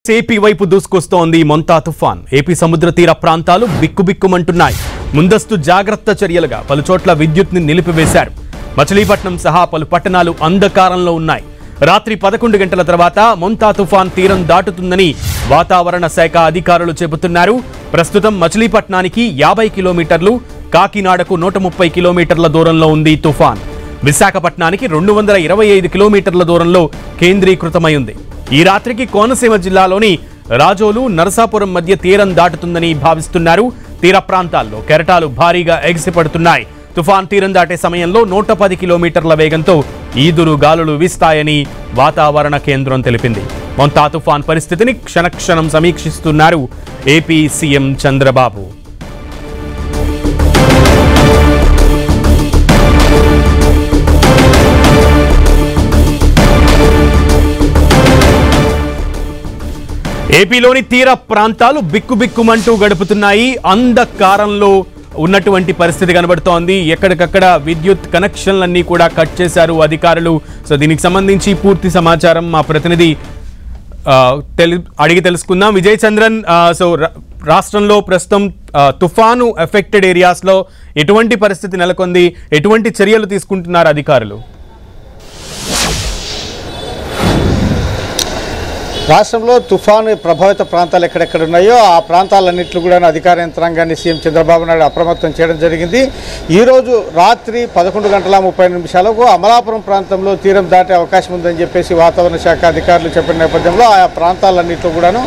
AP వైపు దూసుకొస్తోంది మొంతా తుఫాన్. AP సముద్ర తీర ప్రాంతాలు బిక్కుబిక్కుమంటున్నాయి. ముందస్తు జాగ్రత్త చర్యలుగా పలుచోట్ల విద్యుత్ని నిలిపివేశారు. మచిలీపట్నం సహా పలు పట్టణాలు అంధకారంలో ఉన్నాయి. రాత్రి 11 గంటల తర్వాత మొంతా తుఫాన్ తీరం దాటుతుందని వాతావరణ శాఖ అధికారులు చెబుతున్నారు. ప్రస్తుతం మచిలీపట్నానికి 50 కిలోమీటర్లు, కాకినాడకు 130 కిలోమీటర్ల దూరంలో ఉంది తుఫాన్. విశాఖపట్నానికి 225 కిలోమీటర్ల దూరంలో కేంద్రీకృతమై ఉంది. ఈ రాత్రికి కోనసీమ జిల్లాలోని రాజోలు, నరసాపురం మధ్య తీరం దాటుతుందని భావిస్తున్నారు. తీర ప్రాంతాల్లో కెరటాలు భారీగా ఎగిసిపడుతున్నాయి. తుఫాన్ తీరం దాటే సమయంలో 110 కిలోమీటర్ల వేగంతో ఈదురు గాలులు వీస్తాయని వాతావరణ కేంద్రం తెలిపింది. మొంతా తుఫాన్ పరిస్థితిని క్షణక్షణం సమీక్షిస్తున్నారు ఏపీ సీఎం చంద్రబాబు. ఏపీలోని తీర ప్రాంతాలు బిక్కుబిక్కుమంటూ గడుపుతున్నాయి. అంధకారంలో ఉన్నటువంటి పరిస్థితి కనబడుతోంది. ఎక్కడికక్కడ విద్యుత్ కనెక్షన్లన్నీ కూడా కట్ చేశారు అధికారులు. సో దీనికి సంబంధించి పూర్తి సమాచారం మా ప్రతినిధి అడిగి తెలుసుకుందాం. విజయ్ చంద్రన్, సో రాష్ట్రంలో ప్రస్తుతం తుఫాను ఎఫెక్టెడ్ ఏరియాస్లో ఎటువంటి పరిస్థితి నెలకొంది, ఎటువంటి చర్యలు తీసుకుంటున్నారు అధికారులు? రాష్ట్రంలో తుఫాను ప్రభావిత ప్రాంతాలు ఎక్కడెక్కడ ఉన్నాయో ఆ ప్రాంతాలన్నింటిలో కూడా అధికార యంత్రాంగాన్ని సీఎం చంద్రబాబు నాయుడు అప్రమత్తం చేయడం జరిగింది. ఈరోజు రాత్రి 11:30 అమలాపురం ప్రాంతంలో తీరం దాటే అవకాశం ఉందని చెప్పేసి వాతావరణ శాఖ అధికారులు చెప్పిన నేపథ్యంలో ఆయా ప్రాంతాలన్నింటిలో కూడాను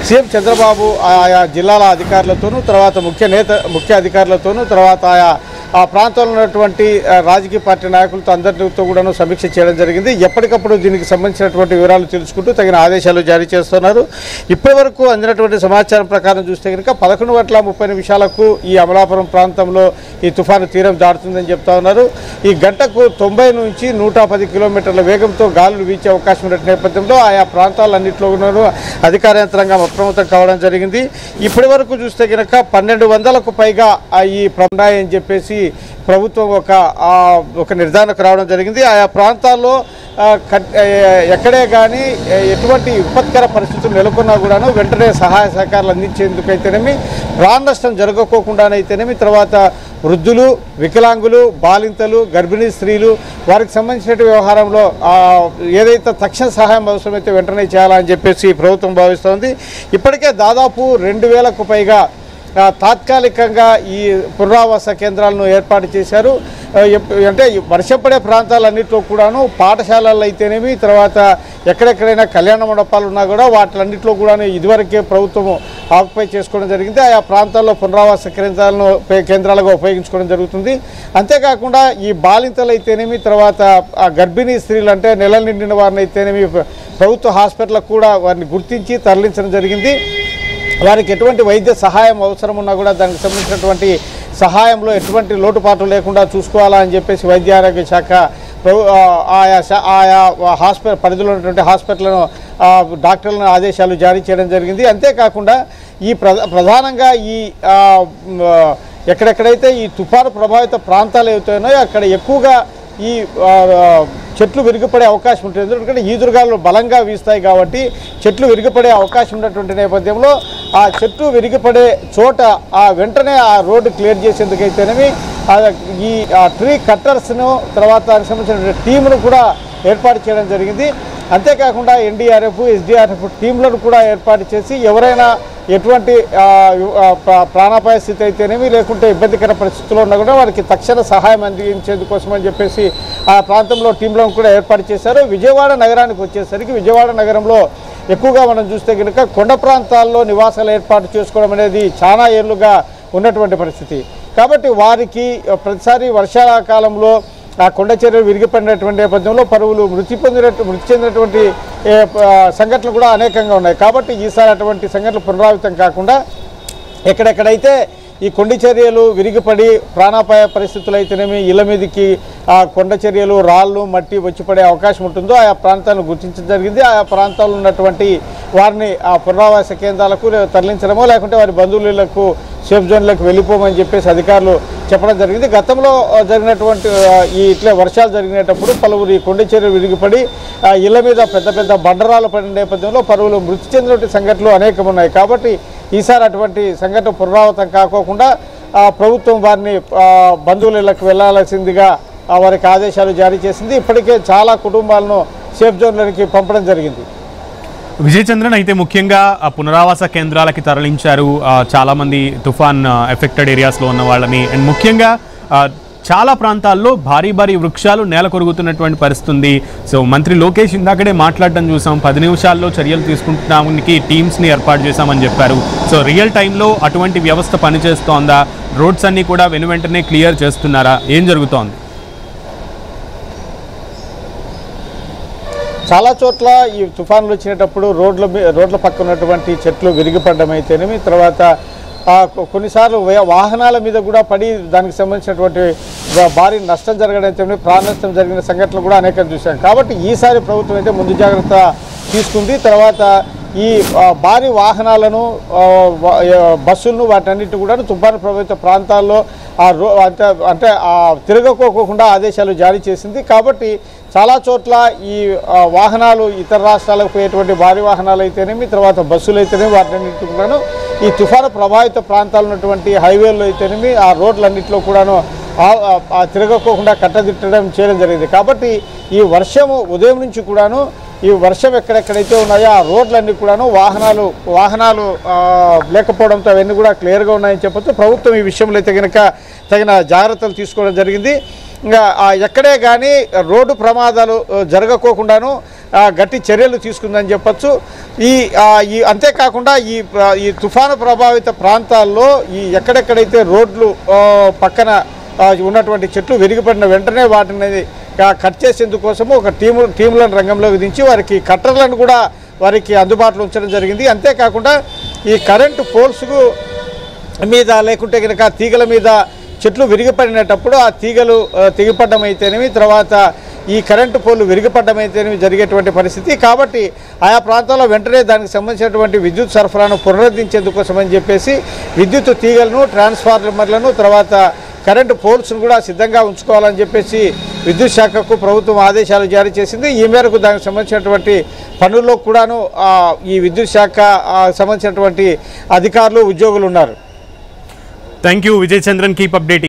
సీఎం చంద్రబాబు ఆయా జిల్లాల అధికారులతోనూ, తర్వాత ముఖ్య అధికారులతోనూ, తర్వాత ఆ ప్రాంతంలో ఉన్నటువంటి రాజకీయ పార్టీ నాయకులతో అందరితో కూడాను సమీక్ష చేయడం జరిగింది. ఎప్పటికప్పుడు దీనికి సంబంధించినటువంటి వివరాలు తెలుసుకుంటూ తగిన ఆదేశాలు జారీ చేస్తున్నారు. ఇప్పటి వరకు అందినటువంటి సమాచారం ప్రకారం చూస్తే కనుక 11:30 ఈ అమలాపురం ప్రాంతంలో ఈ తుఫాను తీరం దాటుతుందని చెప్తా ఉన్నారు. ఈ గంటకు 90 నుంచి 110 కిలోమీటర్ల వేగంతో గాలులు వీచే అవకాశం ఉన్న నేపథ్యంలో ఆయా ప్రాంతాలన్నింటిలో కూడాను అధికార యంత్రాంగం అప్రమత్తం కావడం జరిగింది. ఇప్పటి వరకు చూస్తే కనుక 1200కు పైగా ఈ ఉన్నాయని చెప్పేసి ప్రభుత్వం ఒక నిర్ధారణకు రావడం జరిగింది. ఆయా ప్రాంతాల్లో ఎక్కడే కానీ ఎటువంటి విపత్కర పరిస్థితులు నెలకొన్నా కూడాను వెంటనే సహాయ సహకారాలు అందించేందుకైతేనేమి, ప్రాణ నష్టం జరగకోకుండానైతేనేమి, తర్వాత వృద్ధులు, వికలాంగులు, బాలింతలు, గర్భిణీ స్త్రీలు వారికి సంబంధించిన వ్యవహారంలో ఏదైతే తక్షణ సహాయం అవసరమైతే వెంటనే చేయాలని చెప్పేసి ప్రభుత్వం భావిస్తోంది. ఇప్పటికే దాదాపు 2000కు పైగా తాత్కాలికంగా ఈ పునరావాస కేంద్రాలను ఏర్పాటు చేశారు. అంటే వర్షం పడే ప్రాంతాలన్నింటిలో కూడాను పాఠశాలలు అయితేనేమి, తర్వాత ఎక్కడెక్కడైనా కళ్యాణ మండపాలు ఉన్నా కూడా వాటిలన్నింటిలో కూడాను ఇదివరకే ప్రభుత్వం ఆక్యుపై చేసుకోవడం జరిగింది. ఆయా ప్రాంతాల్లో పునరావాస కేంద్రాలుగా ఉపయోగించుకోవడం జరుగుతుంది. అంతేకాకుండా ఈ బాలింతలు అయితేనేమి, తర్వాత గర్భిణీ స్త్రీలు అంటే నెలలు నిండిన వారిని అయితేనేమి ప్రభుత్వ హాస్పిటల్కి కూడా వారిని గుర్తించి తరలించడం జరిగింది. వారికి ఎటువంటి వైద్య సహాయం అవసరం ఉన్నా కూడా దానికి సంబంధించినటువంటి సహాయంలో ఎటువంటి లోటుపాట్లు లేకుండా చూసుకోవాలని చెప్పేసి వైద్య ఆరోగ్య శాఖ ఆయా హాస్పిటల్ పరిధిలో ఉన్నటువంటి హాస్పిటల్ను డాక్టర్లను ఆదేశాలు జారీ చేయడం జరిగింది. అంతేకాకుండా ఈ ప్రధానంగా ఈ ఎక్కడెక్కడైతే ఈ తుఫాను ప్రభావిత ప్రాంతాలు ఏవైతున్నాయో అక్కడ ఎక్కువగా ఈ చెట్లు విరిగిపడే అవకాశం ఉంటుంది. ఎందుకంటే ఈదురుగాలు బలంగా వీస్తాయి కాబట్టి చెట్లు విరిగిపడే అవకాశం ఉన్నటువంటి నేపథ్యంలో ఆ చెట్లు విరిగిపడే చోట వెంటనే ఆ రోడ్డు క్లియర్ చేసేందుకైతేనేమి ఈ ట్రీ కట్టర్స్ను, తర్వాత దానికి సంబంధించిన టీమును కూడా ఏర్పాటు చేయడం జరిగింది. అంతేకాకుండా ఎన్డీఆర్ఎఫ్, ఎస్డీఆర్ఎఫ్ టీంలను కూడా ఏర్పాటు చేసి ఎవరైనా ఎటువంటి ప్రాణాపాయ స్థితి అయితేనేమి, లేకుంటే ఇబ్బందికర పరిస్థితుల్లో ఉన్నా కూడా వారికి తక్షణ సహాయం అందించేందుకోసం అని చెప్పేసి ఆ ప్రాంతంలో టీంలను కూడా ఏర్పాటు చేశారు. విజయవాడ నగరానికి వచ్చేసరికి విజయవాడ నగరంలో ఎక్కువగా మనం చూస్తే కనుక కొండ ప్రాంతాల్లో నివాసాలు ఏర్పాటు చేసుకోవడం అనేది చాలా ఏళ్లుగా ఉన్నటువంటి పరిస్థితి. కాబట్టి వారికి ప్రతిసారి వర్షాకాలంలో ఆ కొండ చర్యలు విరిగిపడినటువంటి నేపథ్యంలో పరువులు మృతి చెందినటువంటి సంఘటనలు కూడా అనేకంగా ఉన్నాయి. కాబట్టి ఈసారి అటువంటి సంఘటనలు పునరావృతం కాకుండా ఎక్కడెక్కడైతే ఈ కొండ చర్యలు విరిగిపడి ప్రాణాపాయ పరిస్థితులు అయితేనేమి, ఇళ్ల మీదకి ఆ కొండ చర్యలు, రాళ్ళు, మట్టి వచ్చిపడే అవకాశం ఉంటుందో ఆయా ప్రాంతాలను గుర్తించడం జరిగింది. ఆయా ప్రాంతాల్లో ఉన్నటువంటి వారిని ఆ పునరావాస కేంద్రాలకు తరలించడమో లేకుంటే వారి బంధువులకు సేఫ్ జోన్లకు వెళ్ళిపోమని చెప్పేసి అధికారులు చెప్పడం జరిగింది. గతంలో జరిగినటువంటి ఇట్లే వర్షాలు జరిగినప్పుడు పలువురు ఈ కొండ చర్యలు విరిగిపడి ఇళ్ల మీద పెద్ద పెద్ద బండరాలు పడిన నేపథ్యంలో పలువురు మృతి చెందినటువంటి సంఘటనలు అనేకం ఉన్నాయి. కాబట్టి ఈసారి అటువంటి సంఘటన పునరావృతం కాకోకుండా ప్రభుత్వం వారిని బంధువుల ఇళ్లకు వెళ్లాల్సిందిగా వారికి ఆదేశాలు జారీ చేసింది. ఇప్పటికే చాలా కుటుంబాలను సేఫ్ జోన్లకి పంపడం జరిగింది. విజయ్ చంద్రన్, అయితే ముఖ్యంగా పునరావాస కేంద్రాలకి తరలించారు చాలామంది తుఫాన్ ఎఫెక్టెడ్ ఏరియాస్లో ఉన్న వాళ్ళని. అండ్ ముఖ్యంగా చాలా ప్రాంతాల్లో భారీ భారీ వృక్షాలు నేల కొరుగుతున్నటువంటి పరిస్థితి ఉంది. సో మంత్రి లోకేష్ ఇందాకడే మాట్లాడడం చూసాం, 10 నిమిషాల్లో చర్యలు తీసుకుంటున్నానికి టీమ్స్ని ఏర్పాటు చేశామని చెప్పారు. సో రియల్ టైంలో అటువంటి వ్యవస్థ పనిచేస్తోందా? రోడ్స్ అన్నీ కూడా వెనువెంటనే క్లియర్ చేస్తున్నారా? ఏం జరుగుతోంది? చాలా చోట్ల ఈ తుఫాన్లు వచ్చినప్పుడు రోడ్ల పక్కన ఉన్నటువంటి చెట్లు విరిగిపడడం అయితేనేమి, తర్వాత కొన్నిసార్లు వాహనాల మీద కూడా పడి దానికి సంబంధించినటువంటి భారీ నష్టం జరగడం అయితేనేమి, ప్రాణ నష్టం జరిగిన సంఘటనలు కూడా అనేకం చూశాం. కాబట్టి ఈసారి ప్రభుత్వం అయితే ముందు జాగ్రత్త తీసుకుంది. తర్వాత ఈ భారీ వాహనాలను బస్సులను వాటన్నిటి కూడా తుఫాను ప్రభావిత ప్రాంతాల్లో అంటే తిరగకోకుండా ఆదేశాలు జారీ చేసింది. కాబట్టి చాలా చోట్ల ఈ వాహనాలు ఇతర రాష్ట్రాలకు పోయేటువంటి భారీ వాహనాలు అయితేనేమి, తర్వాత బస్సులు అయితేనేమి, వాటన్నిటి కూడాను ఈ తుఫాను ప్రభావిత ప్రాంతాలు ఉన్నటువంటి హైవేల్లో అయితేనేమి ఆ రోడ్లన్నింటిలో కూడాను తిరగకోకుండా కట్టదిట్టడం చేయడం జరిగింది. కాబట్టి ఈ వర్షము ఉదయం నుంచి కూడాను ఈ వర్షం ఎక్కడెక్కడైతే ఉన్నాయో ఆ రోడ్లన్నీ కూడాను వాహనాలు లేకపోవడంతో అవన్నీ కూడా క్లియర్గా ఉన్నాయని చెప్పొచ్చు. ప్రభుత్వం ఈ విషయంలో అయితే కనుక తగిన జాగ్రత్తలు తీసుకోవడం జరిగింది. ఇంకా ఎక్కడే కానీ రోడ్డు ప్రమాదాలు జరగకోకుండాను గట్టి చర్యలు తీసుకుందని చెప్పచ్చు. అంతేకాకుండా ఈ తుఫాను ప్రభావిత ప్రాంతాల్లో ఎక్కడెక్కడైతే రోడ్లు పక్కన ఉన్నటువంటి చెట్లు విరిగిపడిన వెంటనే వాటిని కట్ చేసేందుకోసము ఒక టీములను రంగంలోకి దించి వారికి కట్టర్లను కూడా వారికి అందుబాటులో ఉంచడం జరిగింది. అంతేకాకుండా ఈ కరెంటు పోల్స్ మీద లేకుంటే కనుక తీగల మీద చెట్లు విరిగిపడినప్పుడు ఆ తీగలు తెగిపడడం అయితేనేమి, తర్వాత ఈ కరెంటు పోల్లు విరిగిపడడం అయితేనేమి జరిగేటువంటి పరిస్థితి. కాబట్టి ఆయా ప్రాంతాల్లో వెంటనే దానికి సంబంధించినటువంటి విద్యుత్ సరఫరాను పునరుద్ధరించేందుకోసమని చెప్పేసి విద్యుత్ తీగలను, ట్రాన్స్ఫార్మర్లను, తర్వాత కరెంటు పోల్స్ను కూడా సిద్ధంగా ఉంచుకోవాలని చెప్పేసి విద్యుత్ శాఖకు ప్రభుత్వం ఆదేశాలు జారీ చేసింది. ఈ మేరకు దానికి సంబంధించినటువంటి పనుల్లో కూడాను ఈ విద్యుత్ శాఖ సంబంధించినటువంటి అధికారులు, ఉద్యోగులు ఉన్నారు. Thank you Vijay Chandran, keep updating.